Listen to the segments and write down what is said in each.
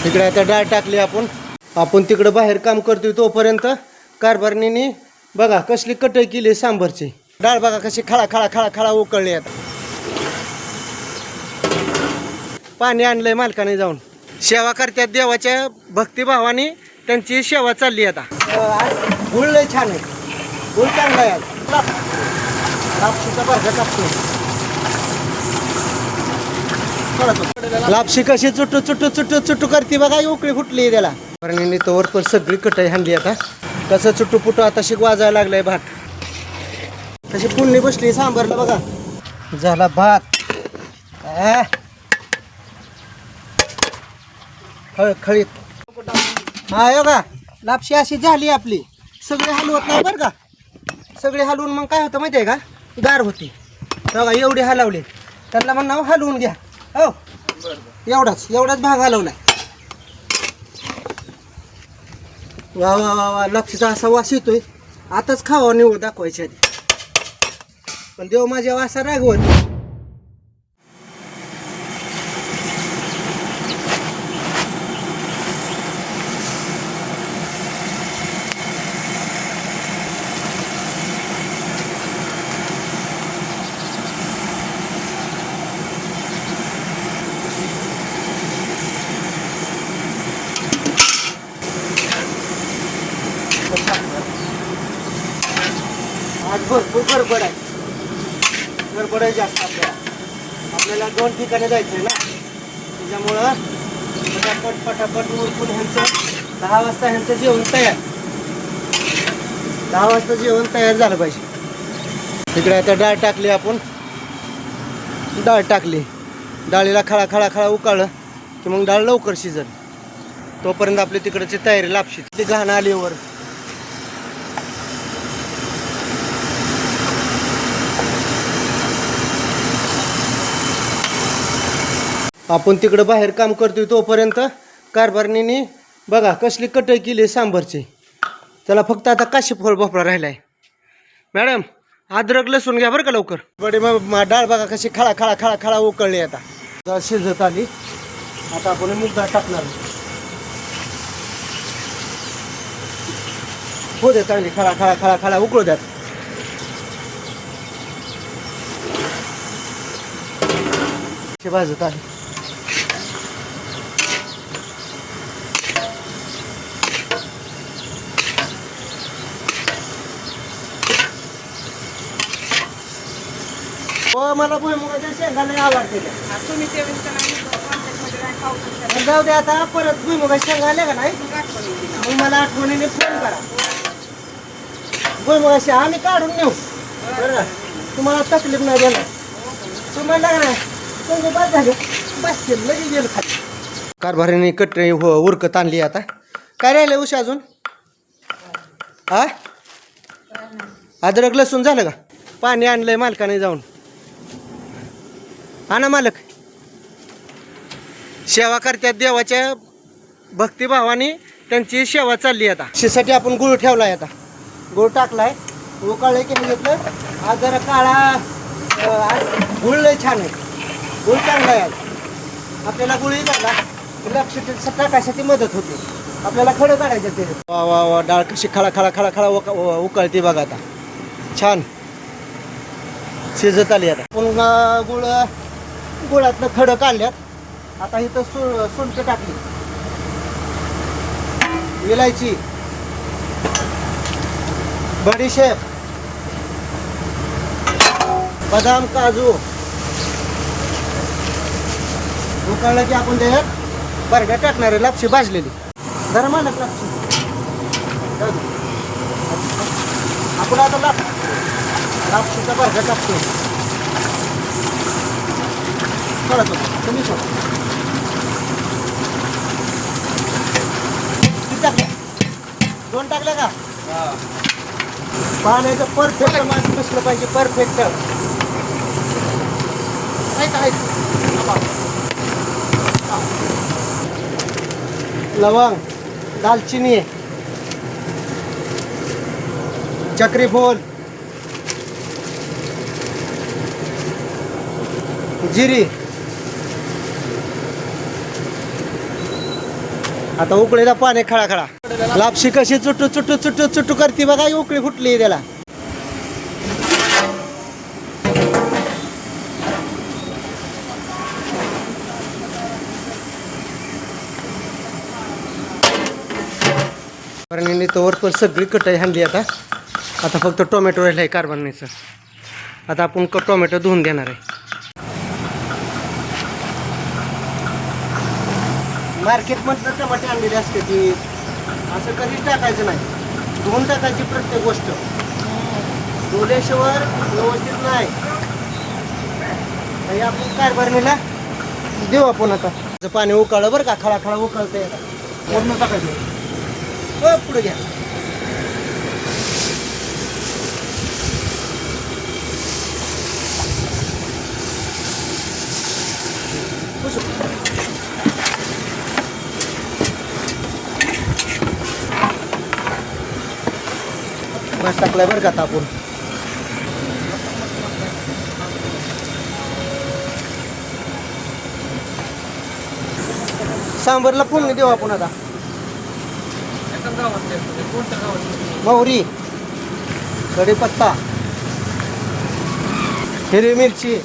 इकडे आता डाळ टाकली आपण तिकडे बाहेर काम करतोय तोपर्यंत कारभारणीने बघा कसली कटई केली सांबरची। डाळ बघा कशी खळा खळा खळा खळा उकळली। आता पाणी आणलंय मालकाने जाऊन। सेवा करतात देवाच्या भक्तिभावाने त्यांची सेवा चालली। आता गुळ लय छान आहे, गुळ चांगला आहे। लापशीचा बर्गा कापतो। लापशी कशी चुटू चुटू चुटू चुटू करते बघा, उकळी फुटली त्याला। कारण तोवर पण सगळी कटाई हाणली। आता कसं चुटू पुटू आता शिक वाजायला लागलाय भात, तशी पुण्य बसली सांबारला बघा। झाला भात खळखळीत। हा बघा लापशी अशी झाली आपली। सगळे हलवत नाही बरं का, सगळे हलवून मग काय होतं माहिती आहे का, गार होती बघा। एवढे हलवले त्यांना म्हणा हलवून घ्या। हो एवढाच भाग हलवलाय। वा वा वा वा, लापशीचा असा वास येतोय। आताच खावा निवड दाखवायची आधी, पण देव माझ्या वासा रागवत। आज भरपूर गडबड आहे, गडबड आहे जास्त। आपल्याला 2 ठिकाणी जायचं आहे ना, त्याच्यामुळं पटापट उरकून ह्यांचं 10 वाजता ह्यांचं जेवण तयार, 10 वाजता जेवण तयार झालं पाहिजे। इकडे आता डाळ टाकली डाळ टाकली। डाळीला खळा खळा खळा उकाळलं की मग डाळ लवकर शिजल। तोपर्यंत आपली तिकडची तयारी लापशी ती घाण आलीवर। आपण तिकडे बाहेर काम करतोय तोपर्यंत कारभारणीने बघा कसली कटई केली सांबरची। त्याला फक्त आता काशी फळ भोपळा राहिलाय। मॅडम अद्रक लसूण घ्या बरं का लवकर। बडे मग डाळ बघा कशी खळा खळा खळा खळा उकळली। आता डाळ शिजत आली। आता आपण मूग डाळ टाकणार। हो द्या चांगली खळा खळा खळा खळा उकळू द्यात। भाजत आली। हो मला भुईमुगाच्या शेंगा लय आवडते। जाऊ दे आता परत भुईमुगाच्या शेंगा आल्या का नाही मग मला आठवणीने फोन करा। भुईमुगाच्या आम्ही काढून नेऊ बरं का, तुम्हाला तकलीफ नाही देणार। तुम्हाला का नाही शेंगा बाद झाले बस लगेच गेलं खाली। कारभारीने कटई उरकत आणली। आता काय राहिलं उशा अजून? हा अद्रक लसूण झालं का? पाणी आणलंय मालकाने जाऊन। हा ना मालक, सेवा करतात देवाच्या भक्तिभावाने त्यांची सेवा चालली। आता शिसाठी आपण गुळ ठेवलाय। आता गुळ टाकलाय, उकाळले की घेतलं। आज जरा काळा आज गुळ लय छान आहे, गुळ चांगला आहे। आज आपल्याला गुळही काढला लक्ष टाकायसाठी मदत होते। आपल्याला खडं काढायचं ते। वा वा वा, डाळ कशी खळा खळा खळा खळा उकळती बघा। आता छान शिजत आली। आता पुन्हा गुळातनं खडं काढल्यात। आता इथं सुंठ टाकली, विलायची, बडीशेप, बदाम, काजू उकळलं की आपण त्याच्यात बर्गा टाकणार आहे। लापशी भाजलेली जरा मालक लापशी आपण आता लापशीचा बर्गा टाकतो। कळत तुम्ही टाकल्या 2 टाकल्या का? पाण्याचं परफेक्ट माणूस बसलं पाहिजे, परफेक्ट काय लवंग, दालचिनी, चक्री फूल, जिरी, आता उकळीला पाणी खळा खळा. लापशी कशी चुटू चुटू चुटू चुटू करते बघा, उकळी फुटली त्याला. कारण तोवर पण सगळी कटाई हाणली. आता फक्त टोमॅटो राहिलं आहे कार्बनचं. आता आपण टोमॅटो धुवून देणार आहे. मार्केटमधनं टमाटे आणलेले असते ती असं कधीच टाकायचं नाही, धुवून टाकायची प्रत्येक गोष्ट. धुल्याशिवाय व्यवस्थित नाही. हे आपण कारभारणीला देऊ आपण. आता पाणी उकळलं बरं का, खळा खळा उकळतंय. आता पूर्ण टाकायचं. पुढे घ्या. बस टाकलाय बरं का आता आपण. सांबरला फोडणी देऊ आपण आता. मोहरी, कढीपत्ता, हिरवी मिरची.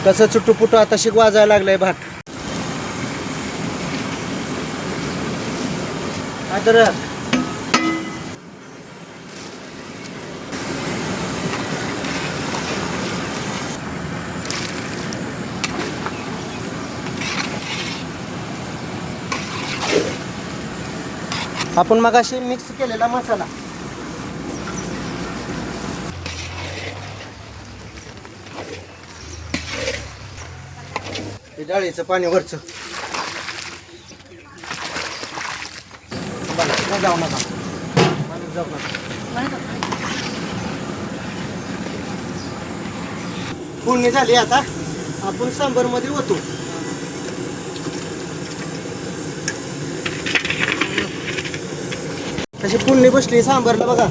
कसं चुटूपुटू आता शिक वाजायला लागलाय भात. अद्रक, आपण मगाशी मिक्स केलेला मसाला. हे डाळीचं पाणी वरचं. जाऊ नका, जाऊ नका. फोडणी झाली. आता आपण सांबर मध्ये ओतू. तशी फोडणी बसली सांबारला बघा.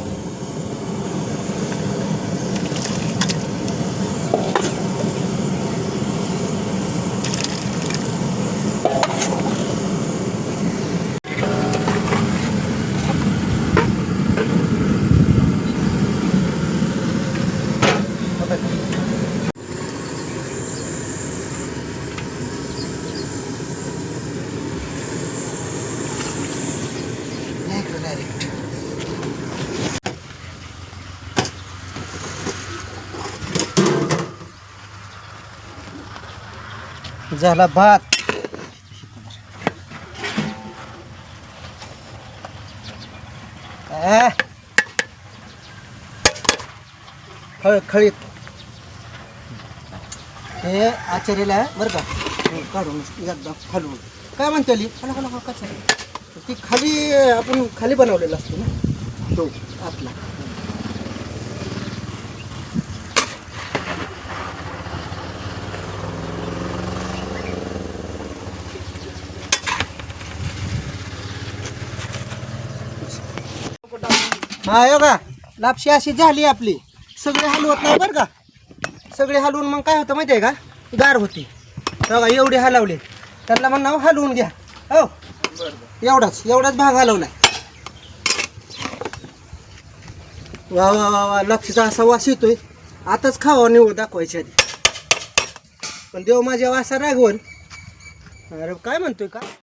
झाला भात. खळीत हे आचार्याला बरं का काढून एकदा खालून. काय म्हणते ती खाली आपण खाली बनवलेला असतो ना तो आतला. हा बघा, लापशी अशी झाली आपली. सगळे हलवत नाही बरं का. सगळे हलवून मग काय होतं माहिती आहे का, गार होती. बघा एवढे हलवले, त्याला म्हणा हलवून घ्या. हो एवढाच भाग हलवलाय. वा वा वा वा, लापशीचा असा वास येतोय. आताच खावा निवड दाखवायच्या आधी. पण देव माझ्या वासा रागवण. अरे काय म्हणतोय का.